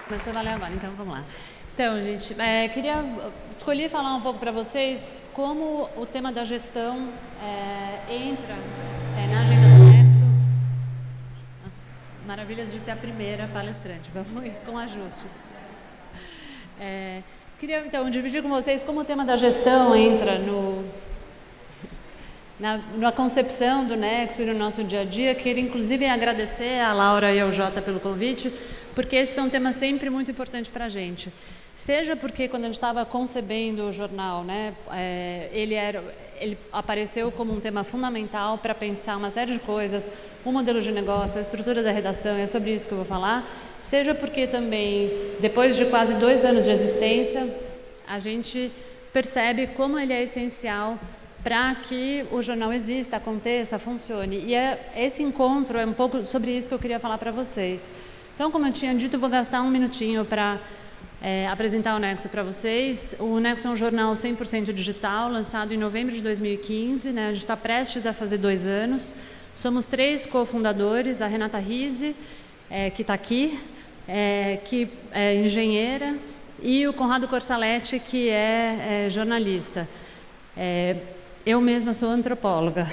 Começou a valer agora, então vamos lá. Então, gente, escolhi falar um pouco para vocês como o tema da gestão entra na agenda do Nexo. As maravilhas de ser a primeira palestrante, vamos ir com ajustes. Queria, então, dividir com vocês como o tema da gestão entra na concepção do Nexo e no nosso dia a dia. Queria, inclusive, agradecer a Laura e ao Jota pelo convite, porque esse foi um tema sempre muito importante para a gente. Seja porque, quando a gente estava concebendo o jornal, né, ele apareceu como um tema fundamental para pensar uma série de coisas, o modelo de negócio, a estrutura da redação, e é sobre isso que eu vou falar. Seja porque também, depois de quase 2 anos de existência, a gente percebe como ele é essencial para que o jornal exista, aconteça, funcione. E esse encontro é um pouco sobre isso que eu queria falar para vocês. Então, como eu tinha dito, eu vou gastar um minutinho para apresentar o Nexo para vocês. O Nexo é um jornal 100% digital, lançado em novembro de 2015. Né? A gente está prestes a fazer 2 anos. Somos 3 cofundadores, a Renata Rizzi, que está aqui, que é engenheira, e o Conrado Corsaletti, que é jornalista. Eu mesma sou antropóloga.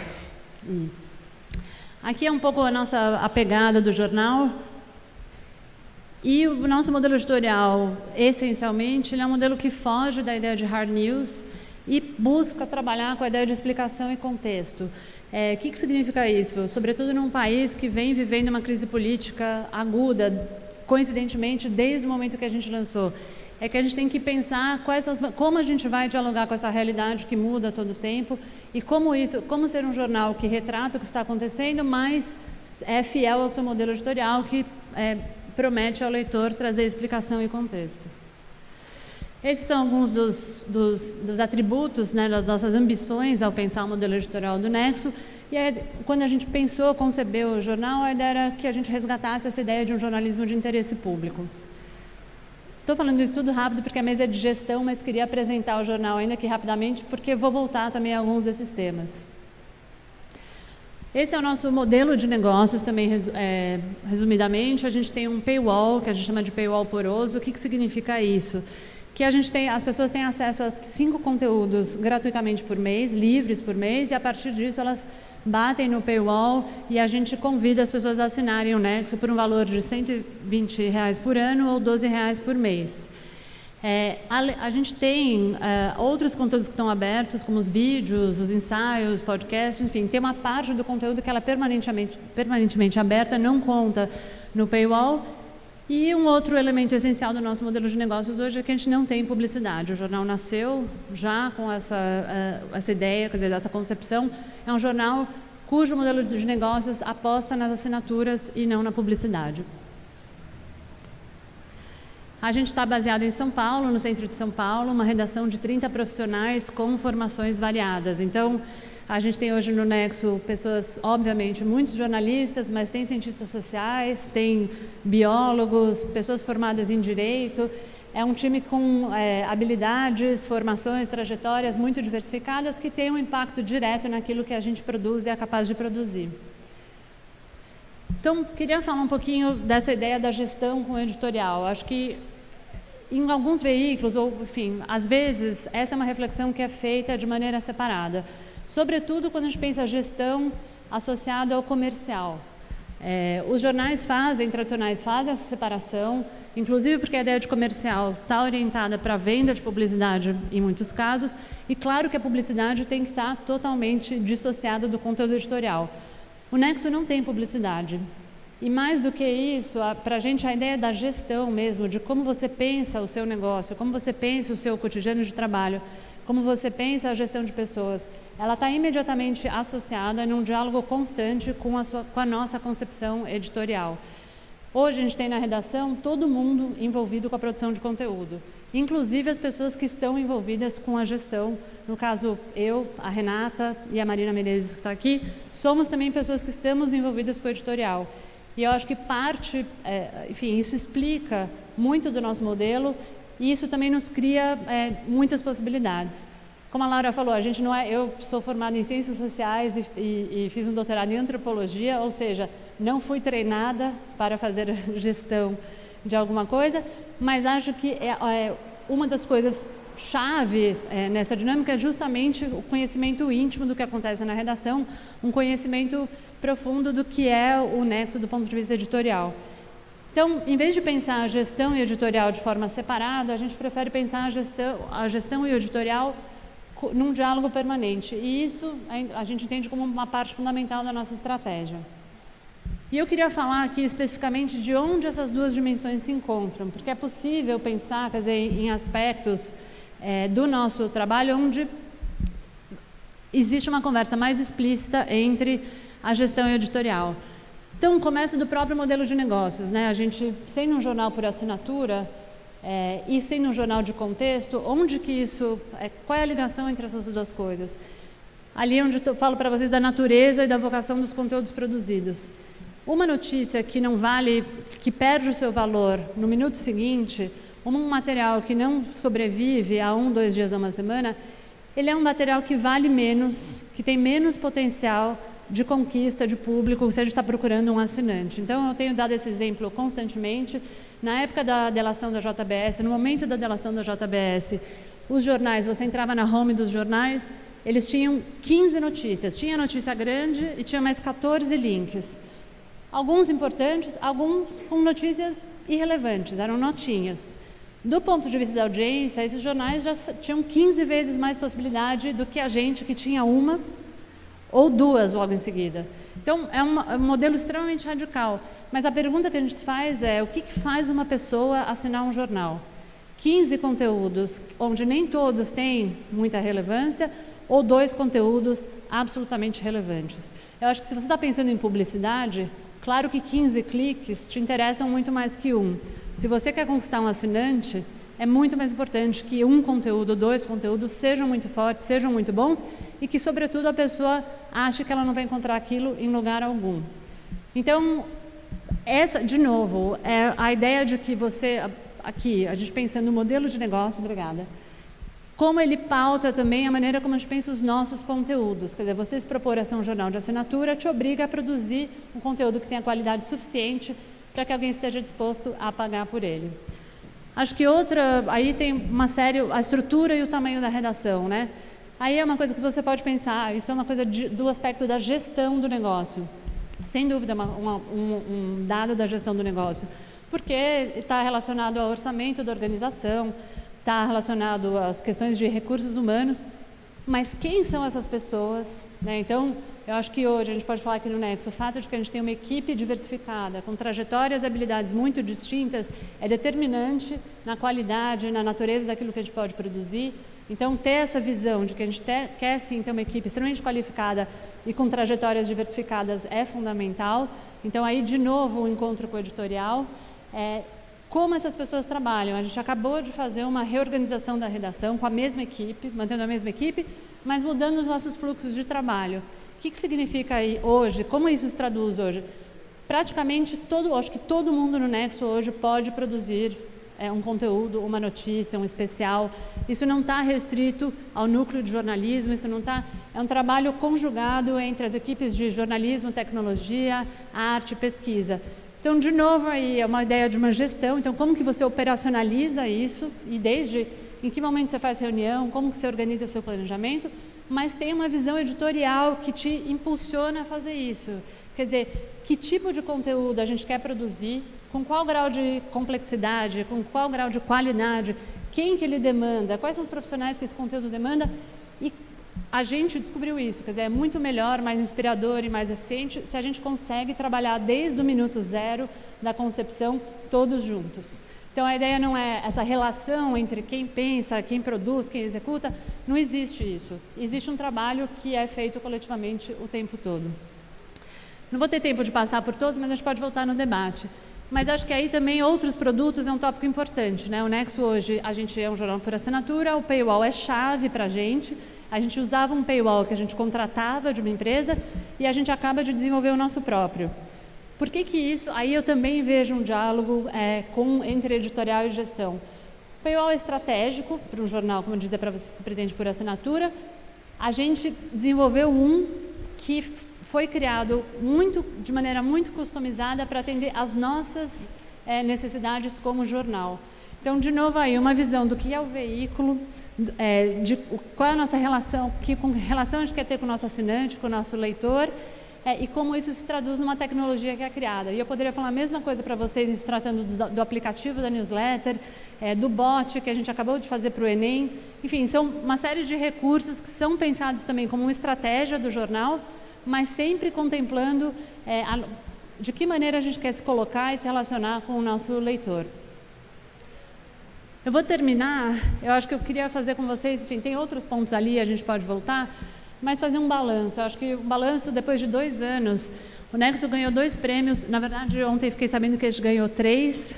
Aqui é um pouco a pegada do jornal. E o nosso modelo editorial, essencialmente, ele é um modelo que foge da ideia de hard news e busca trabalhar com a ideia de explicação e contexto. O que significa isso? Sobretudo num país que vem vivendo uma crise política aguda, coincidentemente, desde o momento que a gente lançou. É que a gente tem que pensar como a gente vai dialogar com essa realidade que muda a todo tempo e como ser um jornal que retrata o que está acontecendo, mas é fiel ao seu modelo editorial, que promete ao leitor trazer explicação e contexto. Esses são alguns dos atributos, né, das nossas ambições ao pensar o modelo editorial do Nexo. E quando a gente concebeu o jornal, a ideia era que a gente resgatasse essa ideia de um jornalismo de interesse público. Estou falando isso tudo rápido porque a mesa é de gestão, mas queria apresentar o jornal ainda aqui rapidamente, porque vou voltar também a alguns desses temas. Esse é o nosso modelo de negócios também, resumidamente. A gente tem um paywall, que a gente chama de paywall poroso. O que significa isso? Que as pessoas têm acesso a 5 conteúdos gratuitamente por mês, livres por mês, e a partir disso elas batem no paywall e a gente convida as pessoas a assinarem o Nexo por um valor de R$ 120 por ano ou R$ 12 por mês. A gente tem outros conteúdos que estão abertos, como os vídeos, os ensaios, podcasts, enfim, tem uma parte do conteúdo que ela é permanentemente aberta, não conta no paywall. E um outro elemento essencial do nosso modelo de negócios hoje é que a gente não tem publicidade. O jornal nasceu já com essa ideia, quer dizer, essa concepção. É um jornal cujo modelo de negócios aposta nas assinaturas e não na publicidade. A gente está baseado em São Paulo, no centro de São Paulo, uma redação de 30 profissionais com formações variadas. Então, a gente tem hoje no Nexo pessoas, obviamente, muitos jornalistas, mas tem cientistas sociais, tem biólogos, pessoas formadas em direito. É um time com habilidades, formações, trajetórias muito diversificadas que tem um impacto direto naquilo que a gente produz e é capaz de produzir. Então, queria falar um pouquinho dessa ideia da gestão com o editorial. Acho que em alguns veículos, ou enfim, às vezes, essa é uma reflexão que é feita de maneira separada. Sobretudo quando a gente pensa gestão associada ao comercial. Os jornais tradicionais fazem essa separação, inclusive porque a ideia de comercial está orientada para a venda de publicidade em muitos casos, e claro que a publicidade tem que estar totalmente dissociada do conteúdo editorial. O Nexo não tem publicidade. E mais do que isso, para a gente a ideia da gestão mesmo, de como você pensa o seu negócio, como você pensa o seu cotidiano de trabalho, como você pensa a gestão de pessoas, ela está imediatamente associada num diálogo constante com a nossa concepção editorial. Hoje a gente tem na redação todo mundo envolvido com a produção de conteúdo, inclusive as pessoas que estão envolvidas com a gestão. No caso, eu, a Renata e a Marina Menezes, que está aqui, somos também pessoas que estamos envolvidas com o editorial. E eu acho que enfim, isso explica muito do nosso modelo e isso também nos cria muitas possibilidades. Como a Laura falou, eu sou formada em Ciências Sociais e fiz um doutorado em Antropologia, ou seja, não fui treinada para fazer gestão de alguma coisa, mas acho que uma das coisas chave nessa dinâmica é justamente o conhecimento íntimo do que acontece na redação, um conhecimento profundo do que é o Nexo do ponto de vista editorial. Então, em vez de pensar a gestão e editorial de forma separada, a gente prefere pensar a gestão e o editorial num diálogo permanente. E isso a gente entende como uma parte fundamental da nossa estratégia. E eu queria falar aqui especificamente de onde essas duas dimensões se encontram, porque é possível pensar, quer dizer, em aspectos do nosso trabalho onde existe uma conversa mais explícita entre a gestão e o editorial. Então, começa do próprio modelo de negócios, né? A gente, sendo um jornal por assinatura e sendo um jornal de contexto, onde que isso, qual é a ligação entre essas duas coisas? Ali onde eu falo para vocês da natureza e da vocação dos conteúdos produzidos. Uma notícia que não vale, que perde o seu valor no minuto seguinte, um material que não sobrevive a 1, 2 dias ou uma semana, ele é um material que vale menos, que tem menos potencial de conquista de público se a gente está procurando um assinante. Então, eu tenho dado esse exemplo constantemente. Na época da delação da JBS, no momento da delação da JBS, os jornais, você entrava na home dos jornais, eles tinham 15 notícias. Tinha notícia grande e tinha mais 14 links. Alguns importantes, alguns com notícias irrelevantes, eram notinhas. Do ponto de vista da audiência, esses jornais já tinham 15 vezes mais possibilidade do que a gente que tinha uma ou duas logo em seguida. Então, é um modelo extremamente radical. Mas a pergunta que a gente se faz é, o que faz uma pessoa assinar um jornal? 15 conteúdos, onde nem todos têm muita relevância, ou 2 conteúdos absolutamente relevantes. Eu acho que se você está pensando em publicidade, claro que 15 cliques te interessam muito mais que um. Se você quer conquistar um assinante, é muito mais importante que um conteúdo, 2 conteúdos sejam muito fortes, sejam muito bons e que, sobretudo, a pessoa ache que ela não vai encontrar aquilo em lugar algum. Então, essa, de novo, é a ideia de que você, aqui, a gente pensando no modelo de negócio, obrigada, como ele pauta também a maneira como a gente pensa os nossos conteúdos. Quer dizer, você se propor a ser um jornal de assinatura te obriga a produzir um conteúdo que tenha qualidade suficiente para que alguém esteja disposto a pagar por ele. Acho que outra, aí tem uma série, a estrutura e o tamanho da redação, né? Aí é uma coisa que você pode pensar, isso é uma coisa do aspecto da gestão do negócio. Sem dúvida, um dado da gestão do negócio, porque está relacionado ao orçamento da organização, está relacionado às questões de recursos humanos, mas quem são essas pessoas, né? Então, eu acho que hoje a gente pode falar aqui no Nexo, o fato de que a gente tem uma equipe diversificada, com trajetórias e habilidades muito distintas, é determinante na qualidade, na natureza daquilo que a gente pode produzir. Então, ter essa visão de que a gente quer sim ter uma equipe extremamente qualificada e com trajetórias diversificadas é fundamental. Então, aí, de novo, um encontro com o editorial. Como essas pessoas trabalham. A gente acabou de fazer uma reorganização da redação com a mesma equipe, mantendo a mesma equipe, mas mudando os nossos fluxos de trabalho. O que significa aí hoje? Como isso se traduz hoje? Praticamente acho que todo mundo no Nexo hoje pode produzir um conteúdo, uma notícia, um especial. Isso não está restrito ao núcleo de jornalismo, isso não está. É um trabalho conjugado entre as equipes de jornalismo, tecnologia, arte, pesquisa. Então, de novo, aí é uma ideia de uma gestão. Então, como que você operacionaliza isso? E desde em que momento você faz reunião, como que você organiza o seu planejamento, mas tem uma visão editorial que te impulsiona a fazer isso. Quer dizer, que tipo de conteúdo a gente quer produzir, com qual grau de complexidade, com qual grau de qualidade, quem que ele demanda, quais são os profissionais que esse conteúdo demanda, e a gente descobriu isso, quer dizer, é muito melhor, mais inspirador e mais eficiente se a gente consegue trabalhar desde o minuto zero da concepção todos juntos. Então, a ideia não é essa relação entre quem pensa, quem produz, quem executa, não existe isso. Existe um trabalho que é feito coletivamente o tempo todo. Não vou ter tempo de passar por todos, mas a gente pode voltar no debate. Mas acho que aí também outros produtos é um tópico importante, né? O Nexo hoje, a gente é um jornal por assinatura, o paywall é chave para a gente usava um paywall que a gente contratava de uma empresa e a gente acaba de desenvolver o nosso próprio. Por que isso? Aí eu também vejo um diálogo entre editorial e gestão. O paywall é estratégico para um jornal, como eu dizia para você, se pretende por assinatura. A gente desenvolveu um que foi criado de maneira muito customizada para atender as nossas necessidades como jornal. Então, de novo, aí uma visão do que é o veículo, de qual é a nossa relação, com relação a gente quer ter com o nosso assinante, com o nosso leitor, e como isso se traduz numa tecnologia que é criada. E eu poderia falar a mesma coisa para vocês, se tratando do aplicativo da newsletter, do bot que a gente acabou de fazer para o Enem. Enfim, são uma série de recursos que são pensados também como uma estratégia do jornal, mas sempre contemplando de que maneira a gente quer se colocar e se relacionar com o nosso leitor. Eu vou terminar, eu acho que eu queria fazer com vocês, enfim, tem outros pontos ali, a gente pode voltar, mas fazer um balanço. Eu acho que o balanço, depois de 2 anos, o Nexo ganhou 2 prêmios, na verdade, ontem fiquei sabendo que a gente ganhou 3,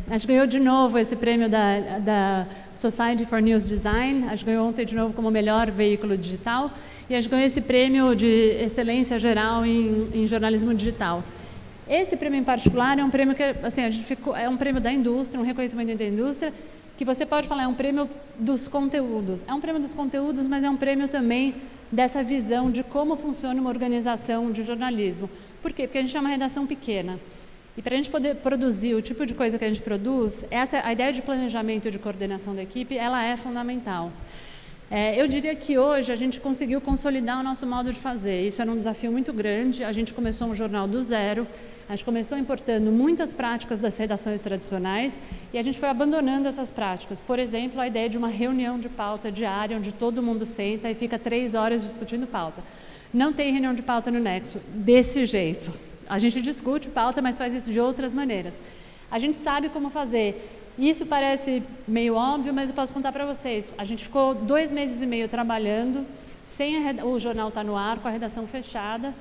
a gente ganhou de novo esse prêmio da Society for News Design, a gente ganhou ontem de novo como melhor veículo digital, e a gente ganhou esse prêmio de excelência geral em jornalismo digital. Esse prêmio em particular é um prêmio que, assim, é um prêmio da indústria, um reconhecimento da indústria, que você pode falar, é um prêmio dos conteúdos. É um prêmio dos conteúdos, mas é um prêmio também dessa visão de como funciona uma organização de jornalismo. Por quê? Porque a gente é uma redação pequena. E para a gente poder produzir o tipo de coisa que a gente produz, a ideia de planejamento e de coordenação da equipe, ela é fundamental. Eu diria que hoje a gente conseguiu consolidar o nosso modo de fazer. Isso era um desafio muito grande. A gente começou um jornal do zero, a gente começou importando muitas práticas das redações tradicionais e a gente foi abandonando essas práticas. Por exemplo, a ideia de uma reunião de pauta diária, onde todo mundo senta e fica 3 horas discutindo pauta. Não tem reunião de pauta no Nexo desse jeito. A gente discute pauta, mas faz isso de outras maneiras. A gente sabe como fazer. Isso parece meio óbvio, mas eu posso contar para vocês. A gente ficou 2 meses e meio trabalhando, sem o jornal estar no ar, com a redação fechada,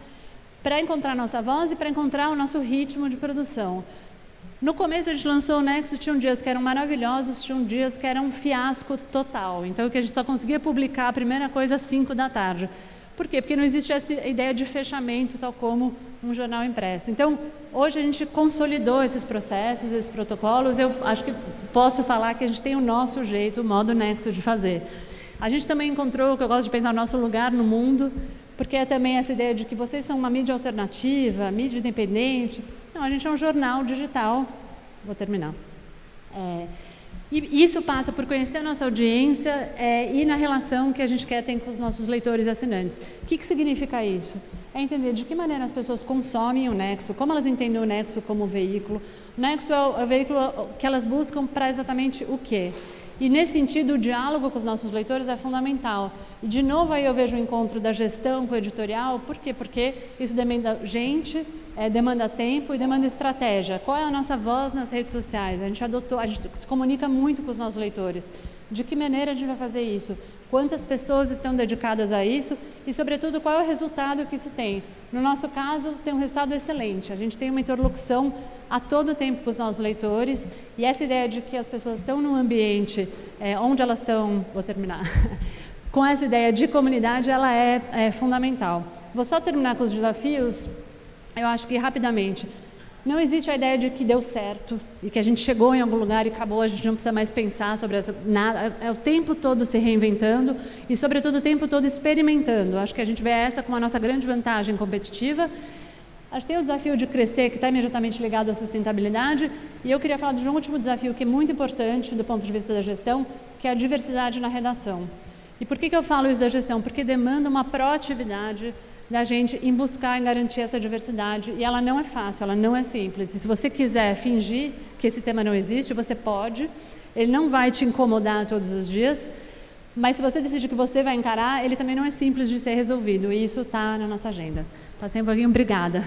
para encontrar a nossa voz e para encontrar o nosso ritmo de produção. No começo a gente lançou o Nexo, tinham dias que eram maravilhosos, tinham dias que eram um fiasco total. Então, que a gente só conseguia publicar a primeira coisa às 5 da tarde. Por quê? Porque não existe essa ideia de fechamento, tal como um jornal impresso. Então, hoje a gente consolidou esses processos, esses protocolos. Eu acho que posso falar que a gente tem o nosso jeito, o modo Nexo de fazer. A gente também encontrou, que eu gosto de pensar, o nosso lugar no mundo, porque é também essa ideia de que vocês são uma mídia alternativa, mídia independente. Não, a gente é um jornal digital. Vou terminar. E isso passa por conhecer a nossa audiência e na relação que a gente quer ter com os nossos leitores e assinantes. O que significa isso? É entender de que maneira as pessoas consomem o Nexo, como elas entendem o Nexo como veículo. O Nexo é o veículo que elas buscam para exatamente o quê? E, nesse sentido, o diálogo com os nossos leitores é fundamental. E, de novo, aí eu vejo o encontro da gestão com o editorial. Por quê? Porque isso demanda gente, demanda tempo e demanda estratégia. Qual é a nossa voz nas redes sociais? A gente se comunica muito com os nossos leitores. De que maneira a gente vai fazer isso? Quantas pessoas estão dedicadas a isso? E, sobretudo, qual é o resultado que isso tem? No nosso caso, tem um resultado excelente. A gente tem uma interlocução a todo tempo com os nossos leitores, e essa ideia de que as pessoas estão num ambiente onde elas estão, vou terminar, com essa ideia de comunidade, ela é fundamental. Vou só terminar com os desafios, eu acho que rapidamente. Não existe a ideia de que deu certo e que a gente chegou em algum lugar e acabou, a gente não precisa mais pensar sobre nada. É o tempo todo se reinventando e, sobretudo, o tempo todo experimentando. Acho que a gente vê essa como a nossa grande vantagem competitiva. A gente tem o desafio de crescer, que está imediatamente ligado à sustentabilidade, e eu queria falar de um último desafio que é muito importante do ponto de vista da gestão, que é a diversidade na redação. E por que eu falo isso da gestão? Porque demanda uma proatividade da gente em buscar e garantir essa diversidade, e ela não é fácil, ela não é simples. E se você quiser fingir que esse tema não existe, você pode, ele não vai te incomodar todos os dias, mas se você decidir que você vai encarar, ele também não é simples de ser resolvido, e isso está na nossa agenda. Passei um pouquinho, obrigada.